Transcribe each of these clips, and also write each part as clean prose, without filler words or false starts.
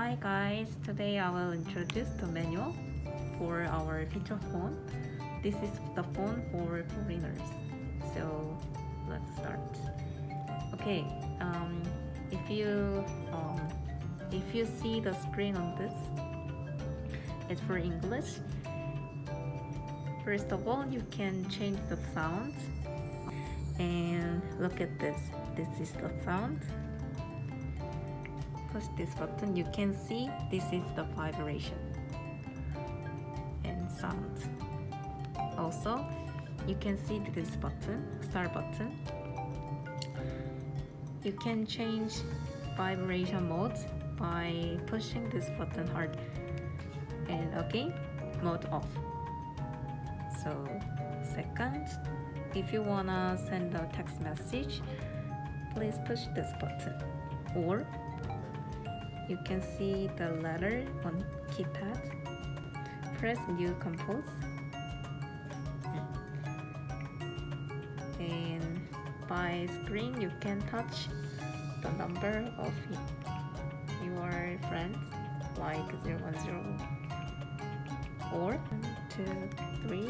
Hi guys, today I will introduce the manual for our feature phone. This is the phone for foreigners. So let's start. Okay, if you see the screen on this, it's for English. First of all, you can change the sound. And look at this. This is the sound. Push this button, you can see this is the vibration and sound. Also, you can see this button, start button. You can change vibration mode by pushing this button hard. And again, mode off. So, second, if you wanna send a text message, please push this button. Or you can see the letter on keypad. Press New Compose. And by screen, you can touch the number of your friends, like 010 or 2, 3,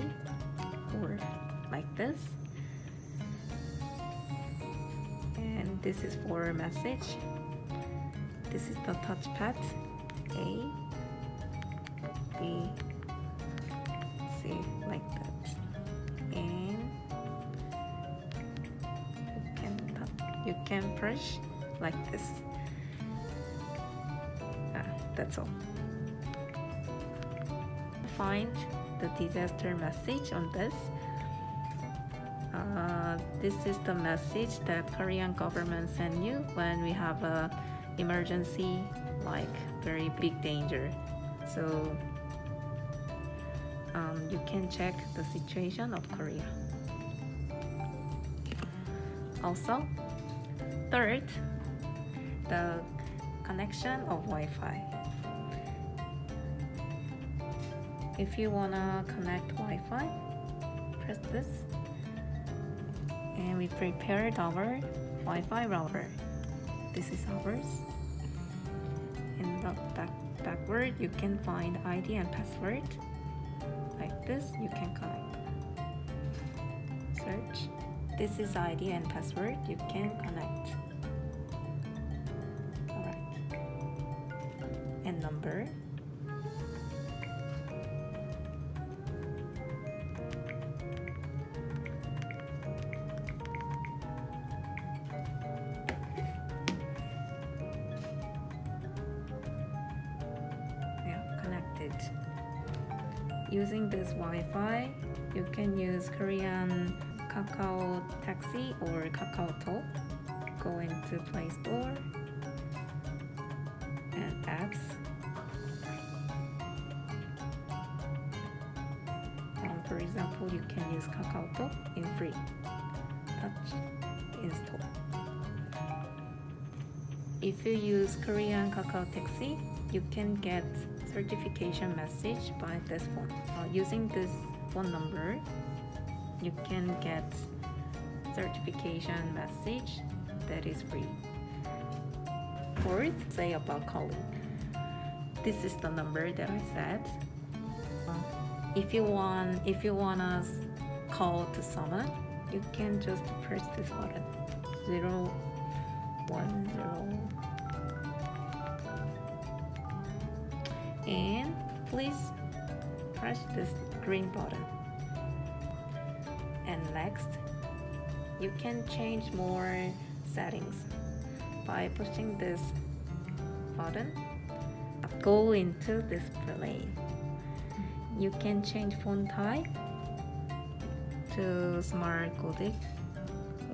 or like this. And this is for a message. This is the touchpad. A, B, C, like that. And you can push like this. That's all. Find the disaster message on this. This is the message that Korean government send you when we have a emergency, like very big danger. So you can check the situation of Korea. Also, third, the connection of Wi-Fi. If you wanna connect Wi-Fi, press this, and we prepared our Wi-Fi router. This is ours. In the backward, you can find ID and password. Like this, you can connect. Search. This is ID and password. You can connect. Alright. And number. Using this Wi-Fi, you can use Korean Kakao Taxi or Kakao Talk. Go into Play Store and apps. For example, you can use Kakao Talk in free. Touch, install. If you use Korean Kakao Taxi, you can get certification message by this phone. Using this phone number, you can get certification message that is free. Fourth, say about calling. This is the number that I said. If you wanna call to someone, you can just press this button. 010. And please press this green button. And next, you can change more settings by pushing this button. Go into display. You can change font type to smart codec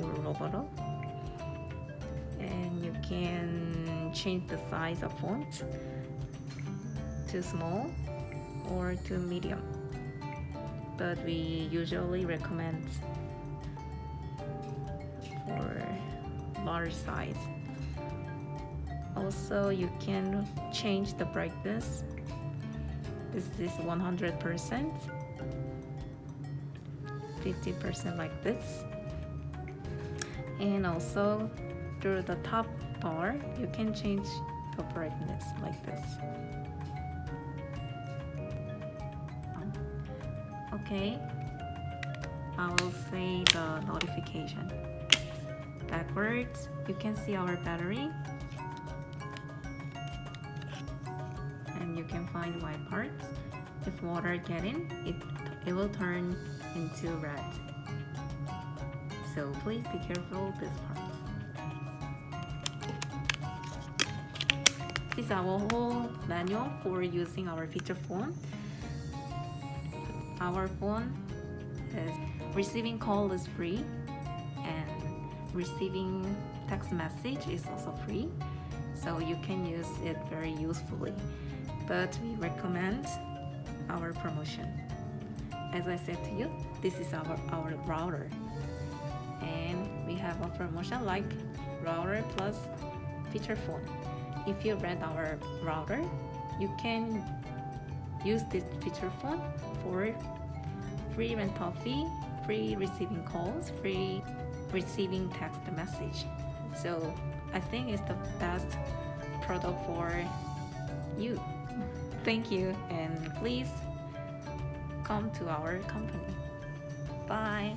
or Roboro. And you can change the size of font to small or to medium, but we usually recommend for large size. Also, you can change the brightness. This is 100%, 50% like this. And also through the top bar, you can change auto brightness like this. Okay, I will say the notification. Backwards, you can see our battery, and you can find white parts. If water get in, it will turn into red. So please be careful this part. This is our whole manual for using our feature phone. Our phone is receiving call is free, and receiving text message is also free, so you can use it very usefully. But we recommend our promotion. As I said to you, this is our router, and we have a promotion like router plus feature phone. If you rent our router, you can use this feature phone for free rental fee, free receiving calls, free receiving text message. So I think it's the best product for you. Thank you, and please come to our company. Bye.